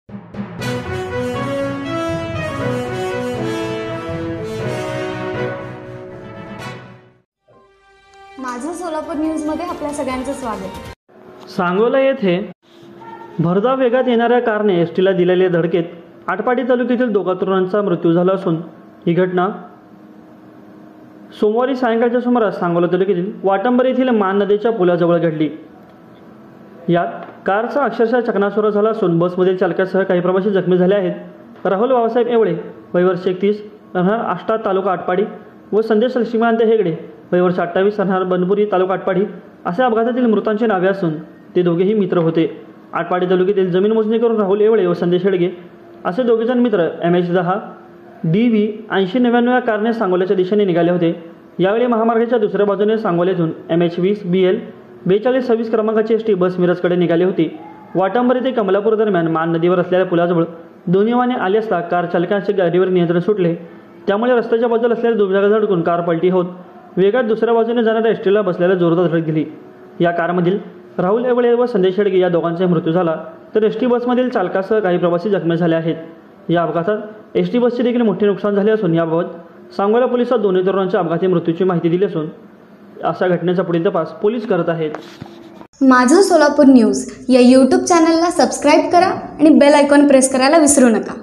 माझं सोलापूर न्यूजमध्ये आपल्या सगळ्यांचं स्वागत। सांगोला येथे भरधाव वेगात येणाऱ्या कारने एसटीला दिलेल्या धडकेत आटपाडी तालुक्यातील 2 तरुणांचा मृत्यू झाला असून ही घटना सोमवारी सायंकाळच्या सुमारास सांगोला तालुक्यातील वाटंबर येथील मान नदीच्या पुलाजवळ घडली। यात कारचा अक्षरशः चकनाचूर झाला असून बसमधील चालकासह काही प्रवासी जखमी झाले आहेत। राहुल बाबासाहेब एवळे वय वर्ष 31 राहणार आष्टा तालुका आटपाडी व संदेश लक्ष्मीकांत हेगडे वय वर्ष 28 राहणार बनपुरी तालुका आटपाडी असे अपघातातील मृतांचे नावे असून ते दोघेही मित्र होते। आटपाडी तालुक्यातील जमीन मोजणी करून राहुल एवळे व संदेश हेगडे असे दोघेजण मित्र MH10 DV 8099 या कारने सांगोल्याच्या दिशेने निघाले होते। यावेळी महामार्गाच्या दुसऱ्या बाजूने सांगोल्यातून MH20 BL 4226 क्रमांकाची एसटी बस मिरजकडे निघाली होती। वाटंबर येथे कमलापूर दरम्यान मान नदीवर असलेल्या पुलाजवळ दोन्ही वाहने आली असता कार चालकाचे गाडीवर नियंत्रण सुटले। त्यामुळे रस्त्याच्या बाजूला असलेल्या दुभाजकात धडकून कार पलटी होत वेगात दुसऱ्या बाजूने जाणाऱ्या एसटीला बसलेल्या जोरदार धडक दिली। या कारमधील राहुल एवळे व संदेश हेडगे या दोघांचा मृत्यू झाला तर एसटी बसमधील चालकासह काही प्रवासी जखमी झाले आहेत। या अपघातात एसटी बसचे देखील मोठे नुकसान झाले असून याबाबत सांगोला पोलिसात दोन्ही तरुणांच्या अपघाती मृत्यूची माहिती दिली असून अशा घटनेचा पुढील तपास पोलीस करत आहेत। माझं सोलापूर न्यूज या YouTube चॅनलला सबस्क्राईब करा आणि बेल आयकॉन प्रेस करायला विसरू नका।